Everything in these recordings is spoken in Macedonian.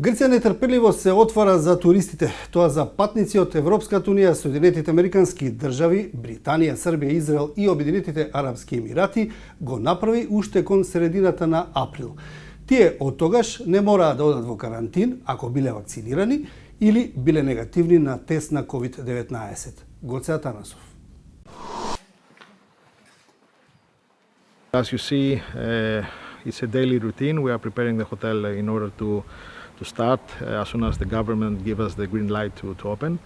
Грција нетрпеливо се отвара за туристите, тоа за патници од Европската унија, Соединетите Американски држави, Британија, Србија, Израел и Обединетите Арапски Емирати го направи уште кон средината на април. Тие од тогаш не мораа да одат во карантин ако биле вакцинирани или биле негативни на тест на COVID-19. Гоце Атанасов. As you see, it's a daily routine. We are preparing the hotel in order to start as soon as the government gives us the green light to open.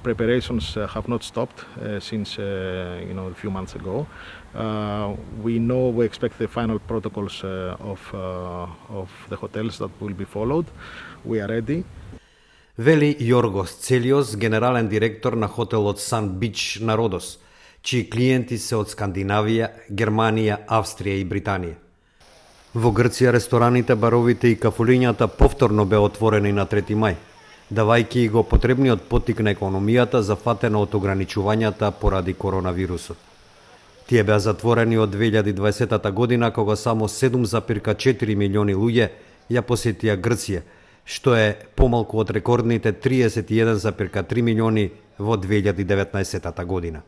Preparations have not stopped since a few months ago. We expect the final protocols of the hotels that will be followed. We are ready. Вели Јоргос Целиос, генерален директор на хотелот Сан Бич на Родос, чии клиенти се од Скандинавија, Германија, Австрија и Британија. Во Грција рестораните, баровите и кафулињата повторно беа отворени на 3 мај, давајќи го потребниот поттик на економијата зафатена од ограничувањата поради коронавирусот. Тие беа затворени од 2020 година, кога само 7,4 милиони луѓе ја посетија Грција, што е помалку од рекордните 31,3 милиони во 2019 година.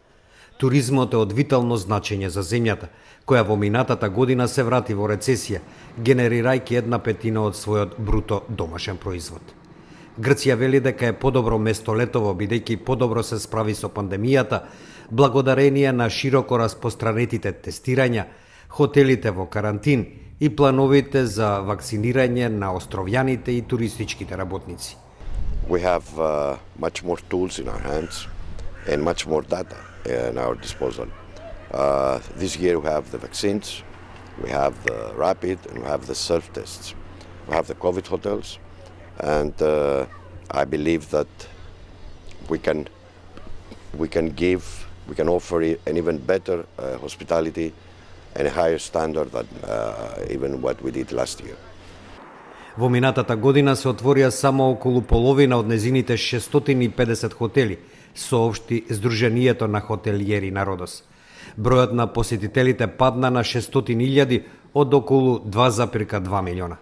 Туризмот е од витално значење за земјата, која во минатата година се врати во рецесија, генерирајќи 1/5 од својот бруто домашен производ. Грција вели дека е подобро место летово, бидејќи подобро се справи со пандемијата, благодарение на широко распостранетите тестирања, хотелите во карантин и плановите за вакцинирање на островјаните и туристичките работници. We have much more tools in our hands and much more data in our disposal. This year we have the vaccines, we have the rapid and we have the self-tests. We have the COVID hotels, and I believe that we can offer an even better hospitality and a higher standard than even what we did last year. Во минатата година се отворија само околу половина од незините 650 хотели, соопшти Сдруженијето на хотелиери на Родос. Бројот на посетителите падна на 600.000 од околу 2,2 милиона.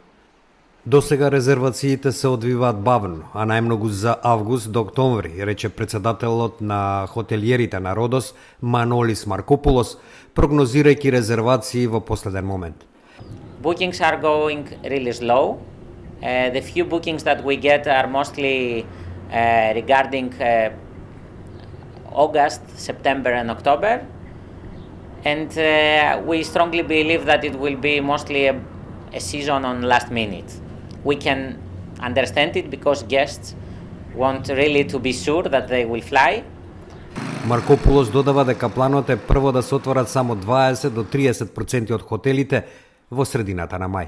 Досега резервациите се одвиваат бавно, а најмногу за август до октомври, рече председателот на хотелиерите на Родос Манолис Маркопулос, прогнозирајќи резервации во последен момент. Bookings are going really slow. The few bookings that we get are mostly regarding August, September and October. And we strongly believe that it will be mostly a season on last minute. We can understand it because guests want really to be sure that they will fly. Маркопулос додава дека планот е прво да се отворат само 20 до 30% од хотелите во средината на мај.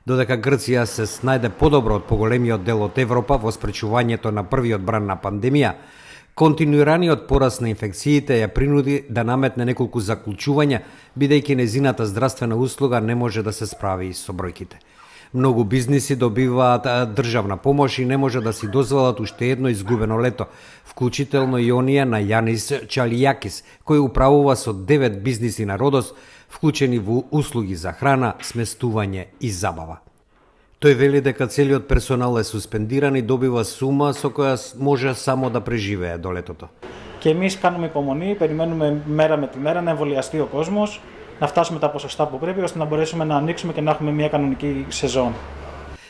Додека Грција се снајде подобро од поголемиот дел од Европа во спречувањето на првиот бран на пандемија, континуираниот пораст на инфекциите ја принуди да наметне неколку заклучувања, бидејќи незината здравствена услуга не може да се справи со бројките. Многу бизниси добиваат државна помош и не може да си дозволат уште едно изгубено лето, вклучително и оние на Јанис Чалијакис, кој управува со 9 бизниси на Родос, вклучени во услуги за храна, сместување и забава. Тој вели дека целиот персонал е суспендиран и добива сума со која може само да преживее до летото. Και εμείς κάνουμε υπομονή, περιμένουμε μέρα με τη μέρα να εμβολιαστεί ο κόσμος, να φτάσουμε τα ποσοστά που πρέπει, ώστε να μπορέσουμε να ανοίξουμε και να έχουμε μια κανονική σεζόν.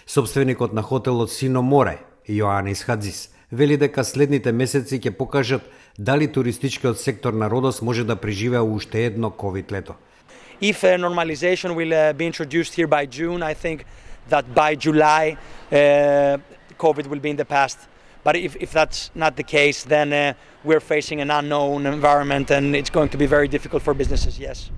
Собственикот на хотелот Сино Море, Јоанис Хаджис, вели дека следните месеци ќе покажат дали туристичкиот сектор на Родос може да преживее уште едно ковид лето. If normalization will be introduced here by June, I think that by July COVID will be in the past. But if that's not the case, then we're facing an unknown environment and it's going to be very difficult for businesses, yes.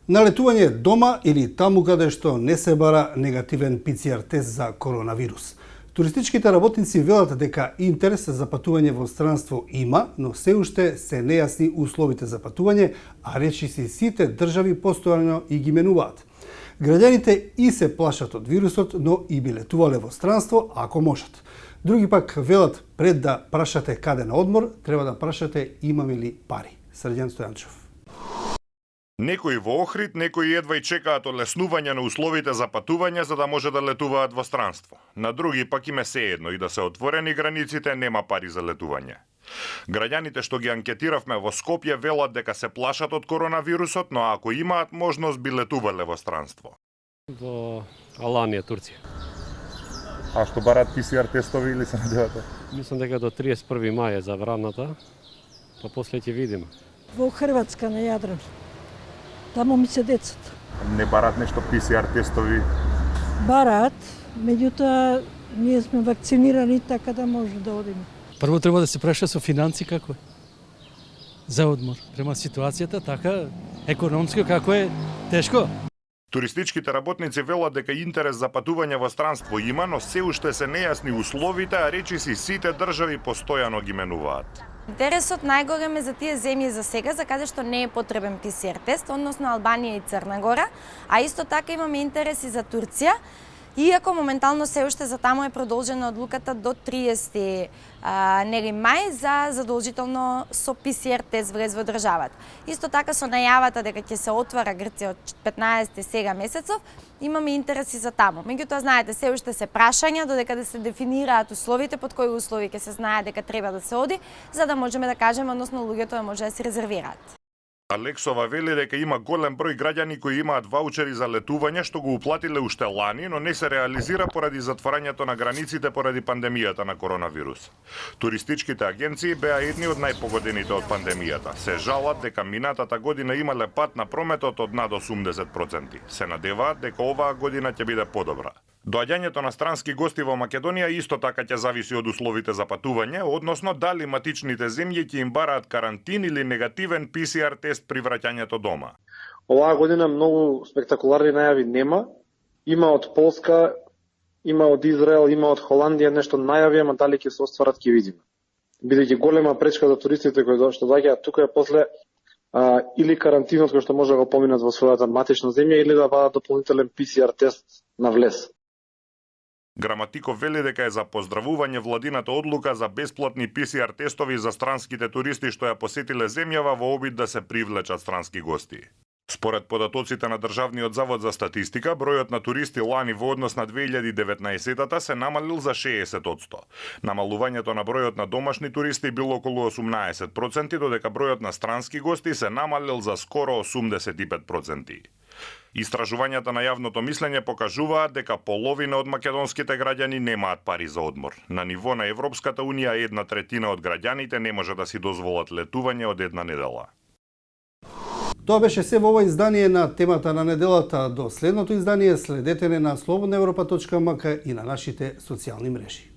Налетување дома или таму каде што не се бара негативен PCR тест за коронавирус. Туристичките работници велат дека интерес за патување во странство има, но се уште се нејасни условите за патување, а речиси сите држави постојано и ги менуваат. Граѓаните и се плашат од вирусот, но и би летувале во странство ако можат. Други пак велат пред да прашате каде на одмор, треба да прашате имаме ли пари. Срđan Стојанчев. Некои во Охрид, некои едва и чекаат олеснување на условите за патување за да може да летуваат во странство. На други пак им е сеедно и да се отворени границите, нема пари за летување. Граѓаните што ги анкетиравме во Скопје велат дека се плашат од коронавирусот, но ако имаат можност би летувале во странство. Во Аланија, Турција. А што барат PCR тестови или се надевате? Мислам дека до 31. мај е забраната, па после ќе видиме. Во Хрватска на Јадран. Таму ми се децата. Не барат нешто PCR тестови? Барат, меѓутоа ние сме вакцинирани така да може да одиме. Прво треба да се праша со финанси како е. За одмор. Према ситуацијата така економско како е тешко. Туристичките работници велат дека интерес за патување во странство има, но се уште се нејасни условите, а речиси сите држави постојано ги менуваат. Интересот најголем е за тие земји за сега, за каде што не е потребен PCR тест, односно Албанија и Црна Гора, а исто така имаме интерес и за Турција, иако моментално се уште за таму е продолжена одлуката до 30 мај за задолжително со PCR тест влез во државата. Исто така со најавата дека ќе се отвара Грција од 15 сега месецов, имаме интереси за таму. Меѓутоа, знаете, се уште се прашања додека да се дефинираат условите, под кои услови ќе се знае дека треба да се оди, за да можеме да кажеме, односно луѓето да може да се резервираат. Алексова вели дека има голем број граѓани кои имаат ваучери за летување што го уплатиле уште лани, но не се реализира поради затворањето на границите поради пандемијата на коронавирус. Туристичките агенции беа едни од најпогодените од пандемијата. Се жалат дека минатата година имале пат на прометот од над 80%. Се надеваат дека оваа година ќе биде подобра. Доаѓањето на странски гости во Македонија исто така ќе зависи од условите за патување, односно дали матичните земји ќе им бараат карантин или негативен PCR тест при враќањето дома. Оваа година многу спектакуларни најави нема. Има од Полска, има од Израел, има од Холандија нешто најави, ама дали ќе се остварат ќе видиме. Бидејќи голема пречка за туристите кои што доаѓаат тука е после или карантинот кој што може да го поминат во својата матична земја или да бадат дополнителен PCR тест на влез. Граматиков вели дека е за поздравување владината одлука за бесплатни PCR тестови за странските туристи што ја посетиле земјава во обид да се привлечат странски гости. Според податоците на Државниот завод за статистика, бројот на туристи лани во однос на 2019-та се намалил за 60%. Намалувањето на бројот на домашни туристи било околу 18%, додека бројот на странски гости се намалил за скоро 85%. Истражувањата на јавното мислење покажуваат дека половина од македонските граѓани немаат пари за одмор. На ниво на Европската унија 1/3 од граѓаните не може да си дозволат летување од една недела. Тоа беше се во ова издание на темата на неделата. До следното издание следете не на slobodnaeuropa.mk и на нашите социјални мрежи.